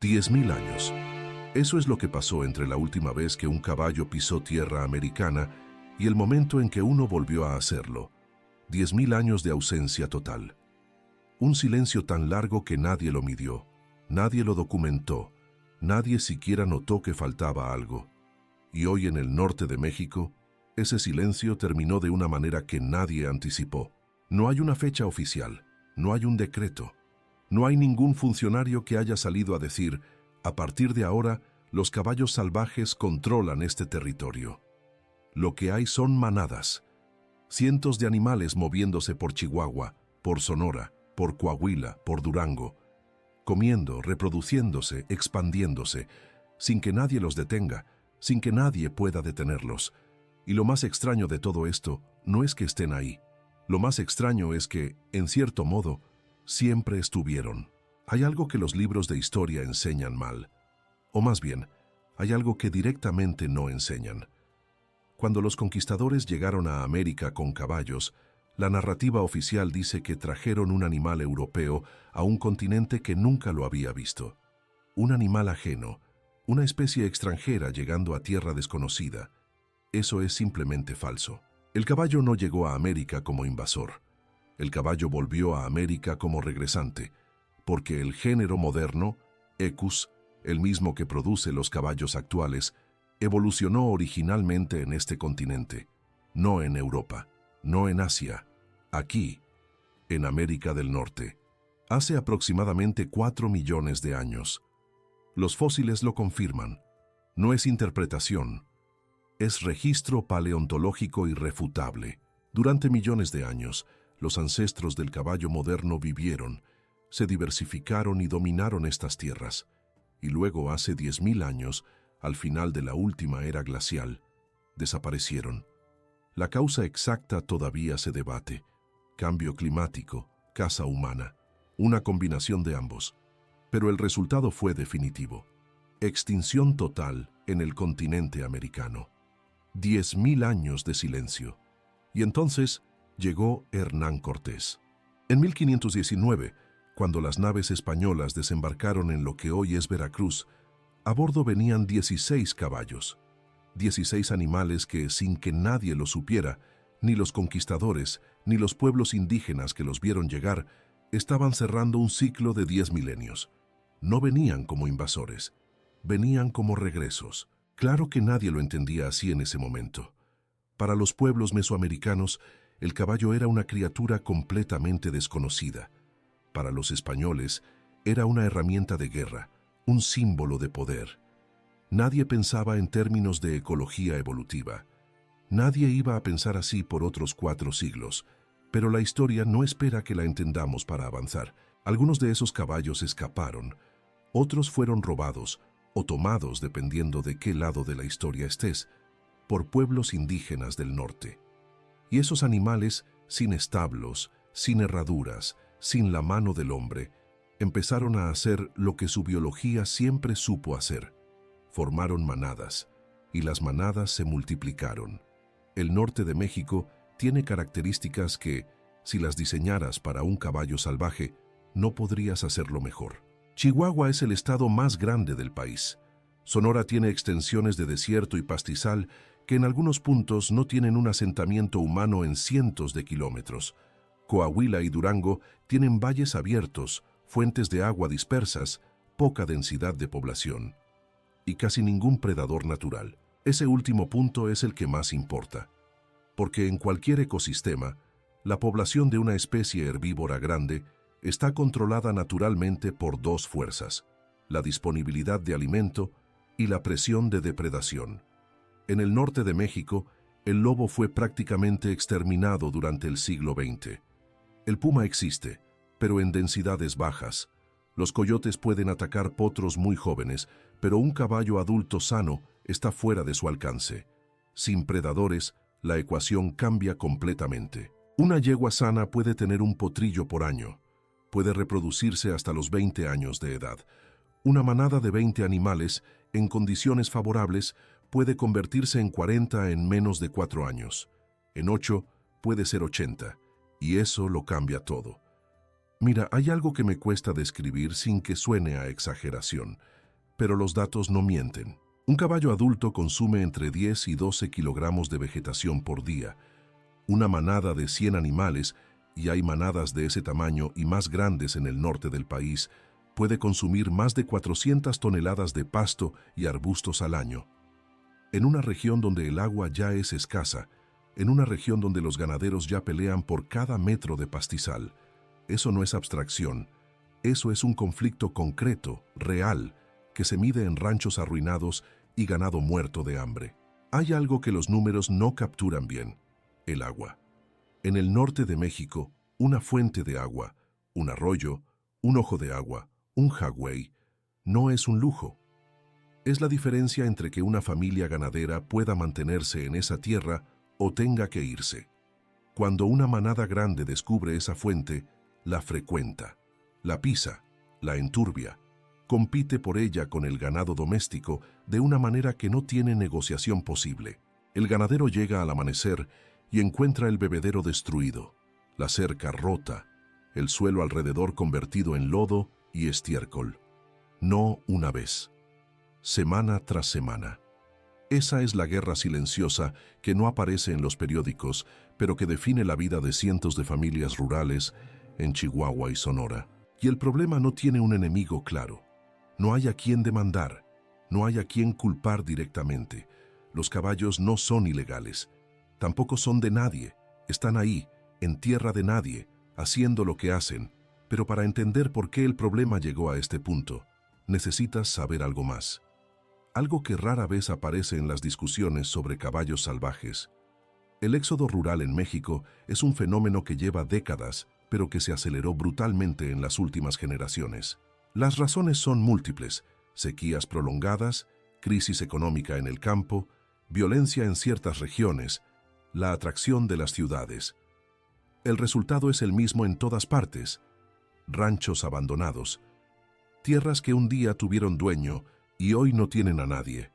10.000 años. Eso es lo que pasó entre la última vez que un caballo pisó tierra americana y el momento en que uno volvió a hacerlo. 10.000 años de ausencia total. Un silencio tan largo que nadie lo midió, nadie lo documentó, nadie siquiera notó que faltaba algo. Y hoy en el norte de México, ese silencio terminó de una manera que nadie anticipó. No hay una fecha oficial, no hay un decreto, no hay ningún funcionario que haya salido a decir, a partir de ahora, los caballos salvajes controlan este territorio. Lo que hay son manadas, cientos de animales moviéndose por Chihuahua, por Sonora, por Coahuila, por Durango, comiendo, reproduciéndose, expandiéndose, sin que nadie los detenga, sin que nadie pueda detenerlos. Y lo más extraño de todo esto no es que estén ahí. Lo más extraño es que, en cierto modo, siempre estuvieron. Hay algo que los libros de historia enseñan mal. O más bien, hay algo que directamente no enseñan. Cuando los conquistadores llegaron a América con caballos, la narrativa oficial dice que trajeron un animal europeo a un continente que nunca lo había visto. Un animal ajeno, una especie extranjera llegando a tierra desconocida. Eso es simplemente falso. El caballo no llegó a América como invasor. El caballo volvió a América como regresante, porque el género moderno, Equus, el mismo que produce los caballos actuales, evolucionó originalmente en este continente, no en Europa, no en Asia, aquí, en América del Norte, hace aproximadamente 4 millones de años. Los fósiles lo confirman. No es interpretación, es registro paleontológico irrefutable. Durante millones de años, los ancestros del caballo moderno vivieron, se diversificaron y dominaron estas tierras. Y luego, hace 10.000 años, al final de la última era glacial, desaparecieron. La causa exacta todavía se debate. Cambio climático, caza humana, una combinación de ambos. Pero el resultado fue definitivo. Extinción total en el continente americano. 10.000 años de silencio. Y entonces llegó Hernán Cortés. En 1519, cuando las naves españolas desembarcaron en lo que hoy es Veracruz, a bordo venían 16 caballos. 16 animales que, sin que nadie lo supiera, ni los conquistadores, ni los pueblos indígenas que los vieron llegar, estaban cerrando un ciclo de 10 milenios. No venían como invasores, venían como regresos. Claro que nadie lo entendía así en ese momento. Para los pueblos mesoamericanos, el caballo era una criatura completamente desconocida. Para los españoles, era una herramienta de guerra, un símbolo de poder. Nadie pensaba en términos de ecología evolutiva. Nadie iba a pensar así por otros 4 siglos, pero la historia no espera que la entendamos para avanzar. Algunos de esos caballos escaparon, otros fueron robados o tomados, dependiendo de qué lado de la historia estés, por pueblos indígenas del norte. Y esos animales, sin establos, sin herraduras, sin la mano del hombre, empezaron a hacer lo que su biología siempre supo hacer. Formaron manadas, y las manadas se multiplicaron. El norte de México tiene características que, si las diseñaras para un caballo salvaje, no podrías hacerlo mejor. Chihuahua es el estado más grande del país. Sonora tiene extensiones de desierto y pastizal que en algunos puntos no tienen un asentamiento humano en cientos de kilómetros. Coahuila y Durango tienen valles abiertos, fuentes de agua dispersas, poca densidad de población y casi ningún predador natural. Ese último punto es el que más importa, porque en cualquier ecosistema, la población de una especie herbívora grande está controlada naturalmente por 2 fuerzas, la disponibilidad de alimento y la presión de depredación. En el norte de México, el lobo fue prácticamente exterminado durante el siglo XX. El puma existe, pero en densidades bajas. Los coyotes pueden atacar potros muy jóvenes, pero un caballo adulto sano está fuera de su alcance. Sin predadores, la ecuación cambia completamente. Una yegua sana puede tener un potrillo por año. Puede reproducirse hasta los 20 años de edad. Una manada de 20 animales, en condiciones favorables, puede convertirse en 40 en menos de 4 años. En 8 puede ser 80, y eso lo cambia todo. Mira, hay algo que me cuesta describir sin que suene a exageración, pero los datos no mienten. Un caballo adulto consume entre 10 y 12 kilogramos de vegetación por día. Una manada de 100 animales, y hay manadas de ese tamaño y más grandes en el norte del país, puede consumir más de 400 toneladas de pasto y arbustos al año. En una región donde el agua ya es escasa, en una región donde los ganaderos ya pelean por cada metro de pastizal, eso no es abstracción, eso es un conflicto concreto, real, que se mide en ranchos arruinados y ganado muerto de hambre. Hay algo que los números no capturan bien: el agua. En el norte de México, una fuente de agua, un arroyo, un ojo de agua, un jagüey, no es un lujo. Es la diferencia entre que una familia ganadera pueda mantenerse en esa tierra o tenga que irse. Cuando una manada grande descubre esa fuente, la frecuenta, la pisa, la enturbia, compite por ella con el ganado doméstico de una manera que no tiene negociación posible. El ganadero llega al amanecer y encuentra el bebedero destruido, la cerca rota, el suelo alrededor convertido en lodo y estiércol. No una vez, semana tras semana. Esa es la guerra silenciosa que no aparece en los periódicos, pero que define la vida de cientos de familias rurales en Chihuahua y Sonora. Y el problema no tiene un enemigo claro. No hay a quien demandar, no hay a quien culpar directamente. Los caballos no son ilegales, tampoco son de nadie, están ahí, en tierra de nadie, haciendo lo que hacen. Pero para entender por qué el problema llegó a este punto, necesitas saber algo más. Algo que rara vez aparece en las discusiones sobre caballos salvajes. El éxodo rural en México es un fenómeno que lleva décadas, pero que se aceleró brutalmente en las últimas generaciones. Las razones son múltiples: sequías prolongadas, crisis económica en el campo, violencia en ciertas regiones, la atracción de las ciudades. El resultado es el mismo en todas partes: ranchos abandonados, tierras que un día tuvieron dueño y hoy no tienen a nadie.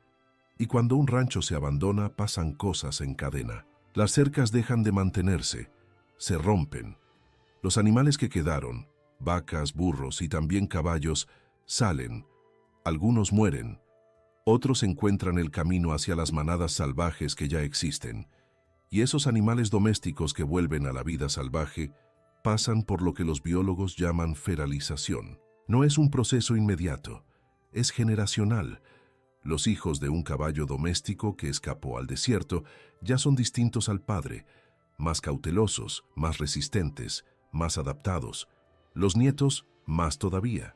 Y cuando un rancho se abandona, pasan cosas en cadena. Las cercas dejan de mantenerse, se rompen. Los animales que quedaron, vacas, burros y también caballos, salen. Algunos mueren, otros encuentran el camino hacia las manadas salvajes que ya existen. Y esos animales domésticos que vuelven a la vida salvaje pasan por lo que los biólogos llaman feralización. No es un proceso inmediato, es generacional. Los hijos de un caballo doméstico que escapó al desierto ya son distintos al padre, más cautelosos, más resistentes, más adaptados. Los nietos, más todavía.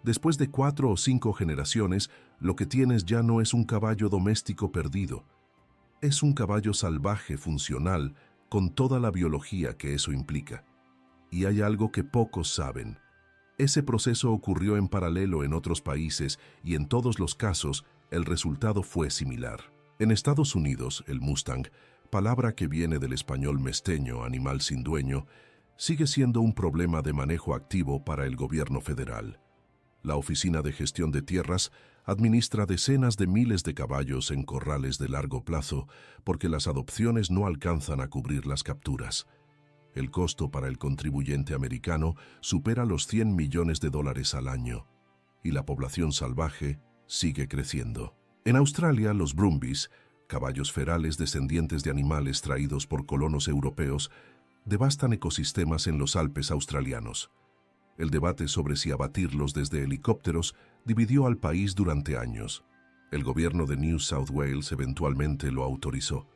Después de 4 o 5 generaciones, lo que tienes ya no es un caballo doméstico perdido. Es un caballo salvaje funcional con toda la biología que eso implica. Y hay algo que pocos saben. Ese proceso ocurrió en paralelo en otros países y en todos los casos el resultado fue similar. En Estados Unidos, el Mustang, palabra que viene del español mesteño, animal sin dueño, sigue siendo un problema de manejo activo para el gobierno federal. La Oficina de Gestión de Tierras administra decenas de miles de caballos en corrales de largo plazo porque las adopciones no alcanzan a cubrir las capturas. El costo para el contribuyente americano supera los $100 millones al año, y la población salvaje sigue creciendo. En Australia, los brumbies, caballos ferales descendientes de animales traídos por colonos europeos, devastan ecosistemas en los Alpes australianos. El debate sobre si abatirlos desde helicópteros dividió al país durante años. El gobierno de New South Wales eventualmente lo autorizó.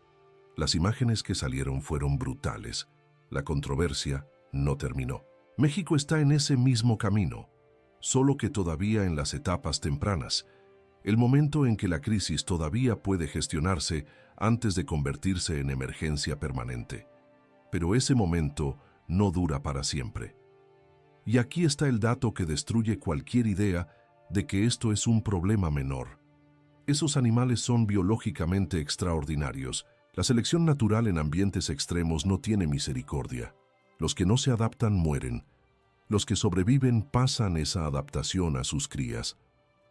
Las imágenes que salieron fueron brutales. La controversia no terminó. México está en ese mismo camino, solo que todavía en las etapas tempranas, el momento en que la crisis todavía puede gestionarse antes de convertirse en emergencia permanente. Pero ese momento no dura para siempre. Y aquí está el dato que destruye cualquier idea de que esto es un problema menor. Esos animales son biológicamente extraordinarios. La selección natural en ambientes extremos no tiene misericordia. Los que no se adaptan mueren. Los que sobreviven pasan esa adaptación a sus crías.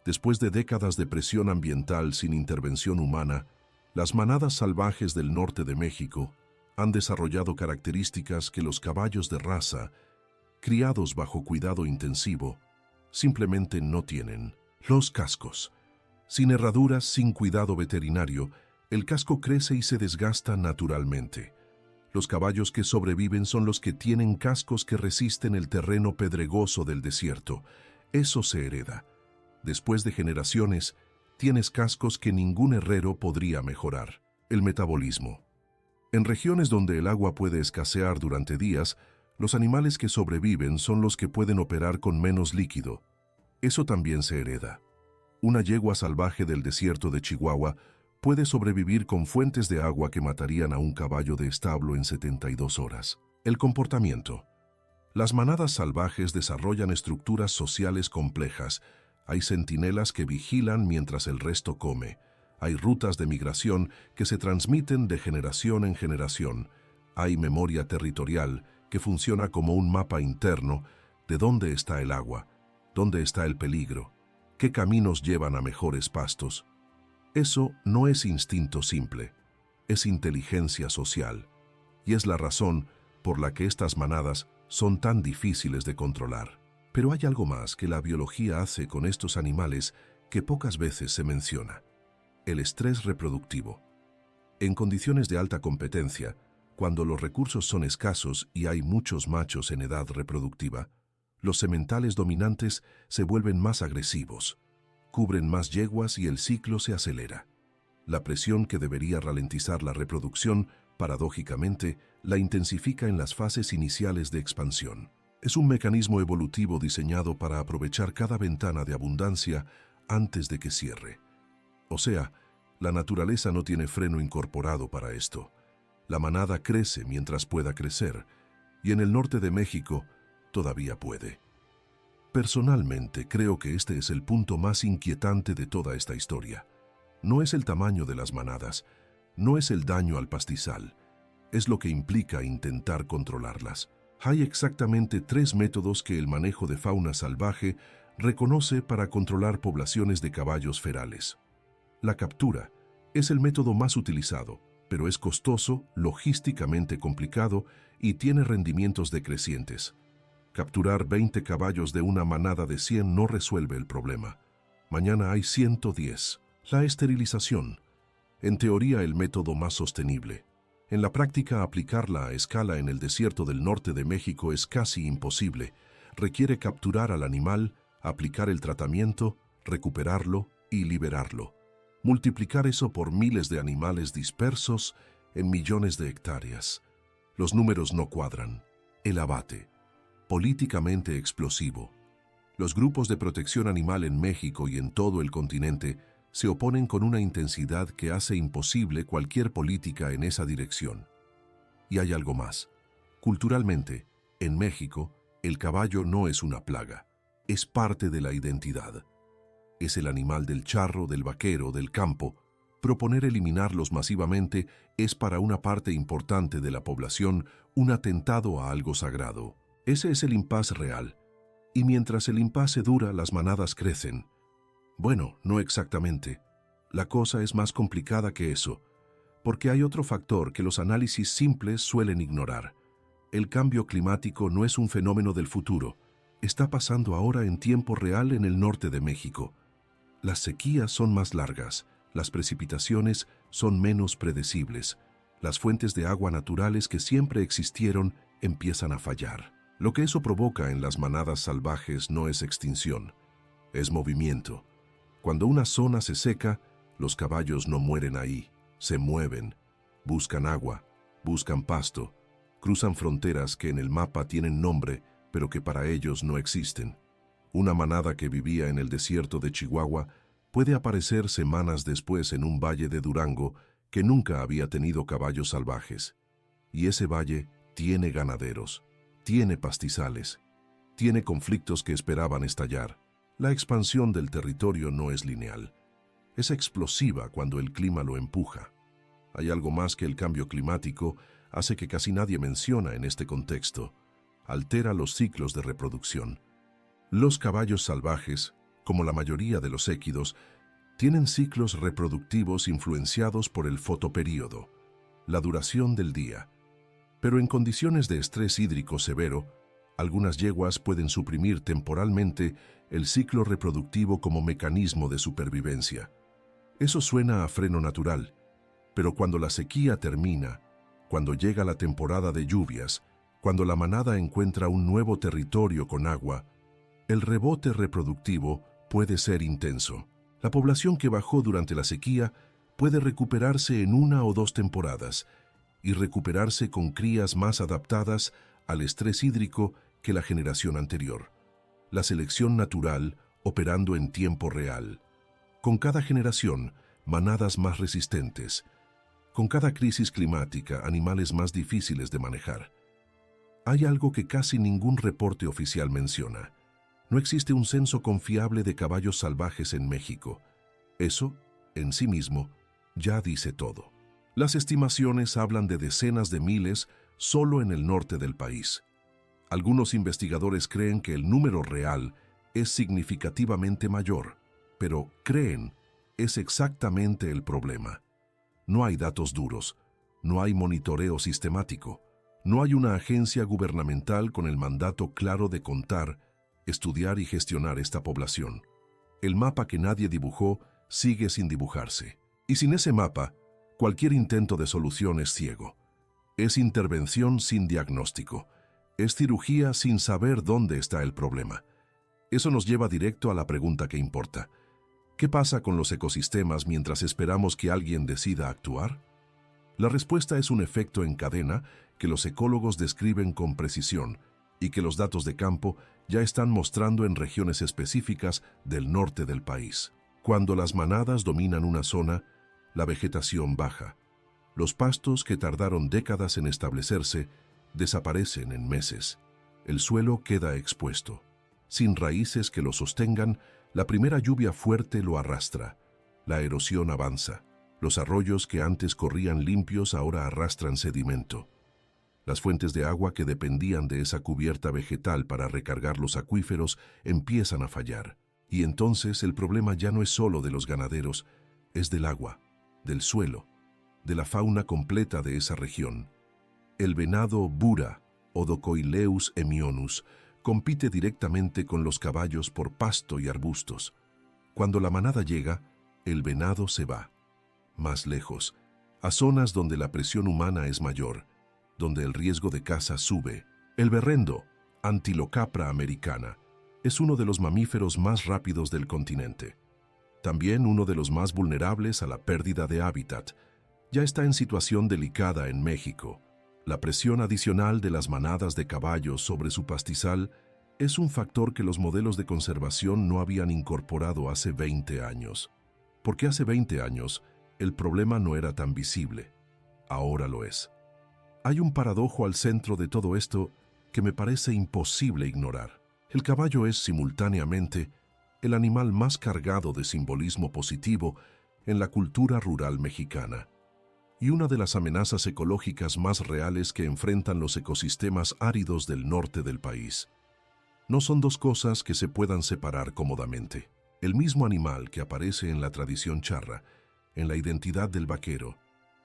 Después de décadas de presión ambiental sin intervención humana, las manadas salvajes del norte de México han desarrollado características que los caballos de raza, criados bajo cuidado intensivo, simplemente no tienen. Los cascos. Sin herraduras, sin cuidado veterinario, el casco crece y se desgasta naturalmente. Los caballos que sobreviven son los que tienen cascos que resisten el terreno pedregoso del desierto. Eso se hereda. Después de generaciones, tienes cascos que ningún herrero podría mejorar. El metabolismo. En regiones donde el agua puede escasear durante días, los animales que sobreviven son los que pueden operar con menos líquido. Eso también se hereda. Una yegua salvaje del desierto de Chihuahua puede sobrevivir con fuentes de agua que matarían a un caballo de establo en 72 horas. El comportamiento. Las manadas salvajes desarrollan estructuras sociales complejas. Hay centinelas que vigilan mientras el resto come. Hay rutas de migración que se transmiten de generación en generación. Hay memoria territorial que funciona como un mapa interno de dónde está el agua, dónde está el peligro, qué caminos llevan a mejores pastos. Eso no es instinto simple, es inteligencia social, y es la razón por la que estas manadas son tan difíciles de controlar. Pero hay algo más que la biología hace con estos animales que pocas veces se menciona: el estrés reproductivo. En condiciones de alta competencia, cuando los recursos son escasos y hay muchos machos en edad reproductiva, los sementales dominantes se vuelven más agresivos, cubren más yeguas y el ciclo se acelera. La presión que debería ralentizar la reproducción, paradójicamente, la intensifica en las fases iniciales de expansión. Es un mecanismo evolutivo diseñado para aprovechar cada ventana de abundancia antes de que cierre. O sea, la naturaleza no tiene freno incorporado para esto. La manada crece mientras pueda crecer, y en el norte de México todavía puede. Personalmente, creo que este es el punto más inquietante de toda esta historia. No es el tamaño de las manadas, no es el daño al pastizal, es lo que implica intentar controlarlas. Hay exactamente 3 métodos que el manejo de fauna salvaje reconoce para controlar poblaciones de caballos ferales. La captura es el método más utilizado, pero es costoso, logísticamente complicado y tiene rendimientos decrecientes. Capturar 20 caballos de una manada de 100 no resuelve el problema. Mañana hay 110. La esterilización. En teoría, el método más sostenible. En la práctica, aplicarla a escala en el desierto del norte de México es casi imposible. Requiere capturar al animal, aplicar el tratamiento, recuperarlo y liberarlo. Multiplicar eso por miles de animales dispersos en millones de hectáreas. Los números no cuadran. El abate. Políticamente explosivo. Los grupos de protección animal en México y en todo el continente se oponen con una intensidad que hace imposible cualquier política en esa dirección. Y hay algo más. Culturalmente, en México, el caballo no es una plaga, es parte de la identidad. Es el animal del charro, del vaquero, del campo. Proponer eliminarlos masivamente es para una parte importante de la población un atentado a algo sagrado. Ese es el impasse real. Y mientras el impasse dura, las manadas crecen. Bueno, no exactamente. La cosa es más complicada que eso, porque hay otro factor que los análisis simples suelen ignorar. El cambio climático no es un fenómeno del futuro. Está pasando ahora en tiempo real en el norte de México. Las sequías son más largas, las precipitaciones son menos predecibles, las fuentes de agua naturales que siempre existieron empiezan a fallar. Lo que eso provoca en las manadas salvajes no es extinción, es movimiento. Cuando una zona se seca, los caballos no mueren ahí, se mueven, buscan agua, buscan pasto, cruzan fronteras que en el mapa tienen nombre, pero que para ellos no existen. Una manada que vivía en el desierto de Chihuahua puede aparecer semanas después en un valle de Durango que nunca había tenido caballos salvajes. Y ese valle tiene ganaderos, tiene pastizales, tiene conflictos que esperaban estallar. La expansión del territorio no es lineal. Es explosiva cuando el clima lo empuja. Hay algo más que el cambio climático hace que casi nadie menciona en este contexto. Altera los ciclos de reproducción. Los caballos salvajes, como la mayoría de los équidos, tienen ciclos reproductivos influenciados por el fotoperíodo, la duración del día. Pero en condiciones de estrés hídrico severo, Algunas yeguas pueden suprimir temporalmente el ciclo reproductivo como mecanismo de supervivencia. Eso suena a freno natural, pero cuando la sequía termina, cuando llega la temporada de lluvias, cuando la manada encuentra un nuevo territorio con agua, el rebote reproductivo puede ser intenso. La población que bajó durante la sequía puede recuperarse en 1 o 2 temporadas y recuperarse con crías más adaptadas al estrés hídrico que la generación anterior. La selección natural operando en tiempo real. Con cada generación, manadas más resistentes. Con cada crisis climática, animales más difíciles de manejar. Hay algo que casi ningún reporte oficial menciona. No existe un censo confiable de caballos salvajes en México. Eso, en sí mismo, ya dice todo. Las estimaciones hablan de decenas de miles solo en el norte del país. Algunos investigadores creen que el número real es significativamente mayor, pero creen es exactamente el problema. No hay datos duros, no hay monitoreo sistemático, no hay una agencia gubernamental con el mandato claro de contar, estudiar y gestionar esta población. El mapa que nadie dibujó sigue sin dibujarse. Y sin ese mapa, cualquier intento de solución es ciego. Es intervención sin diagnóstico. Es cirugía sin saber dónde está el problema. Eso nos lleva directo a la pregunta que importa. ¿Qué pasa con los ecosistemas mientras esperamos que alguien decida actuar? La respuesta es un efecto en cadena que los ecólogos describen con precisión y que los datos de campo ya están mostrando en regiones específicas del norte del país. Cuando las manadas dominan una zona, la vegetación baja. Los pastos que tardaron décadas en establecerse desaparecen en meses. El suelo queda expuesto. Sin raíces que lo sostengan, la primera lluvia fuerte lo arrastra. La erosión avanza. Los arroyos que antes corrían limpios ahora arrastran sedimento. Las fuentes de agua que dependían de esa cubierta vegetal para recargar los acuíferos empiezan a fallar. Y entonces el problema ya no es solo de los ganaderos, es del agua, del suelo, de la fauna completa de esa región. El venado bura, Odocoileus hemionus, compite directamente con los caballos por pasto y arbustos. Cuando la manada llega, el venado se va, más lejos, a zonas donde la presión humana es mayor, donde el riesgo de caza sube. El berrendo, Antilocapra americana, es uno de los mamíferos más rápidos del continente. También uno de los más vulnerables a la pérdida de hábitat. Ya está en situación delicada en México. La presión adicional de las manadas de caballos sobre su pastizal es un factor que los modelos de conservación no habían incorporado hace 20 años. Porque hace 20 años, el problema no era tan visible. Ahora lo es. Hay un paradojo al centro de todo esto que me parece imposible ignorar. El caballo es simultáneamente el animal más cargado de simbolismo positivo en la cultura rural mexicana y una de las amenazas ecológicas más reales que enfrentan los ecosistemas áridos del norte del país. No son dos cosas que se puedan separar cómodamente. El mismo animal que aparece en la tradición charra, en la identidad del vaquero,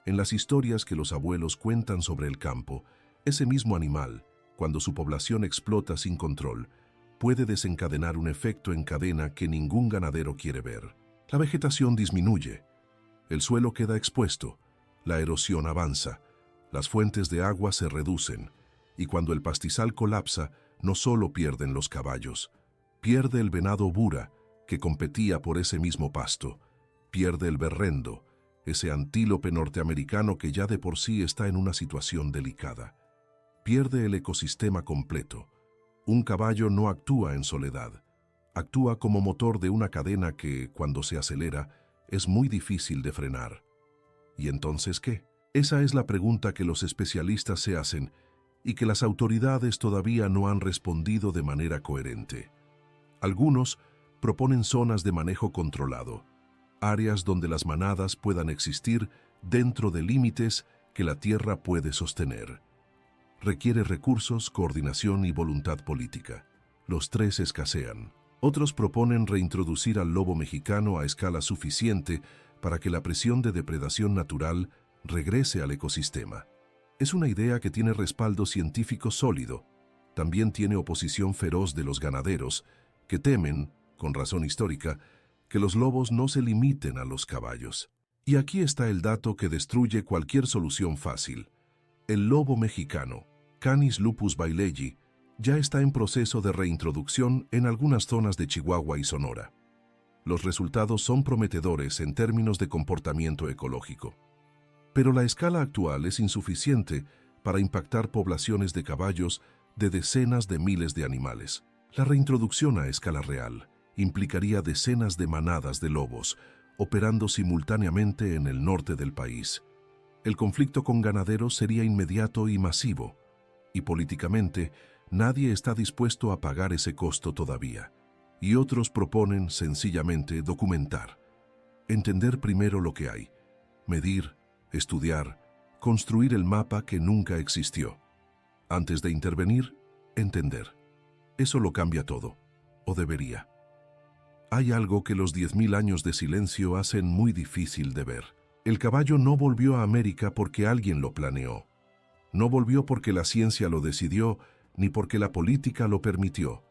en las historias que los abuelos cuentan sobre el campo, ese mismo animal, cuando su población explota sin control, puede desencadenar un efecto en cadena que ningún ganadero quiere ver. La vegetación disminuye, el suelo queda expuesto, la erosión avanza, las fuentes de agua se reducen, y cuando el pastizal colapsa, no solo pierden los caballos, pierde el venado bura, que competía por ese mismo pasto, pierde el berrendo, ese antílope norteamericano que ya de por sí está en una situación delicada. Pierde el ecosistema completo. Un caballo no actúa en soledad. Actúa como motor de una cadena que, cuando se acelera, es muy difícil de frenar. ¿Y entonces qué? Esa es la pregunta que los especialistas se hacen y que las autoridades todavía no han respondido de manera coherente. Algunos proponen zonas de manejo controlado, áreas donde las manadas puedan existir dentro de límites que la tierra puede sostener. Requiere recursos, coordinación y voluntad política. Los tres escasean. Otros proponen reintroducir al lobo mexicano a escala suficiente para que la presión de depredación natural regrese al ecosistema. Es una idea que tiene respaldo científico sólido, también tiene oposición feroz de los ganaderos, que temen, con razón histórica, que los lobos no se limiten a los caballos. Y aquí está el dato que destruye cualquier solución fácil. El lobo mexicano, Canis lupus bailegi, ya está en proceso de reintroducción en algunas zonas de Chihuahua y Sonora. Los resultados son prometedores en términos de comportamiento ecológico. Pero la escala actual es insuficiente para impactar poblaciones de caballos de decenas de miles de animales. La reintroducción a escala real implicaría decenas de manadas de lobos operando simultáneamente en el norte del país. El conflicto con ganaderos sería inmediato y masivo, y políticamente nadie está dispuesto a pagar ese costo todavía. Y otros proponen sencillamente documentar, entender primero lo que hay, medir, estudiar, construir el mapa que nunca existió. Antes de intervenir, entender. Eso lo cambia todo, o debería. Hay algo que los 10.000 años de silencio hacen muy difícil de ver. El caballo no volvió a América porque alguien lo planeó. No volvió porque la ciencia lo decidió, ni porque la política lo permitió.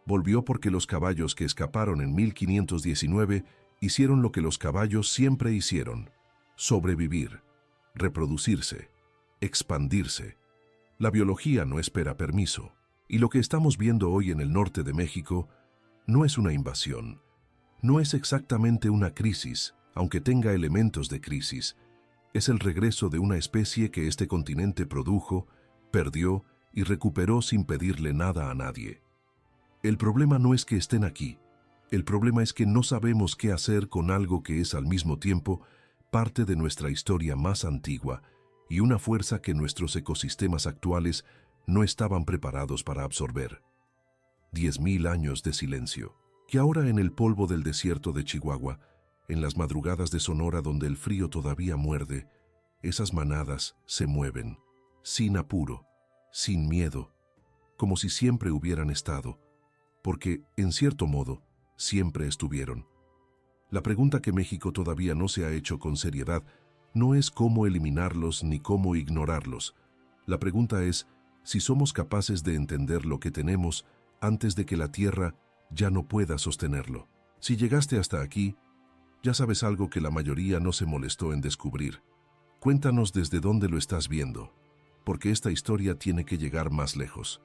Volvió porque los caballos que escaparon en 1519 hicieron lo que los caballos siempre hicieron: sobrevivir, reproducirse, expandirse. La biología no espera permiso, y lo que estamos viendo hoy en el norte de México no es una invasión, no es exactamente una crisis, aunque tenga elementos de crisis. Es el regreso de una especie que este continente produjo, perdió y recuperó sin pedirle nada a nadie. El problema no es que estén aquí, el problema es que no sabemos qué hacer con algo que es al mismo tiempo parte de nuestra historia más antigua y una fuerza que nuestros ecosistemas actuales no estaban preparados para absorber. 10.000 años de silencio, que ahora en el polvo del desierto de Chihuahua, en las madrugadas de Sonora donde el frío todavía muerde, esas manadas se mueven, sin apuro, sin miedo, como si siempre hubieran estado, porque, en cierto modo, siempre estuvieron. La pregunta que México todavía no se ha hecho con seriedad no es cómo eliminarlos ni cómo ignorarlos. La pregunta es si somos capaces de entender lo que tenemos antes de que la Tierra ya no pueda sostenerlo. Si llegaste hasta aquí, ya sabes algo que la mayoría no se molestó en descubrir. Cuéntanos desde dónde lo estás viendo, porque esta historia tiene que llegar más lejos.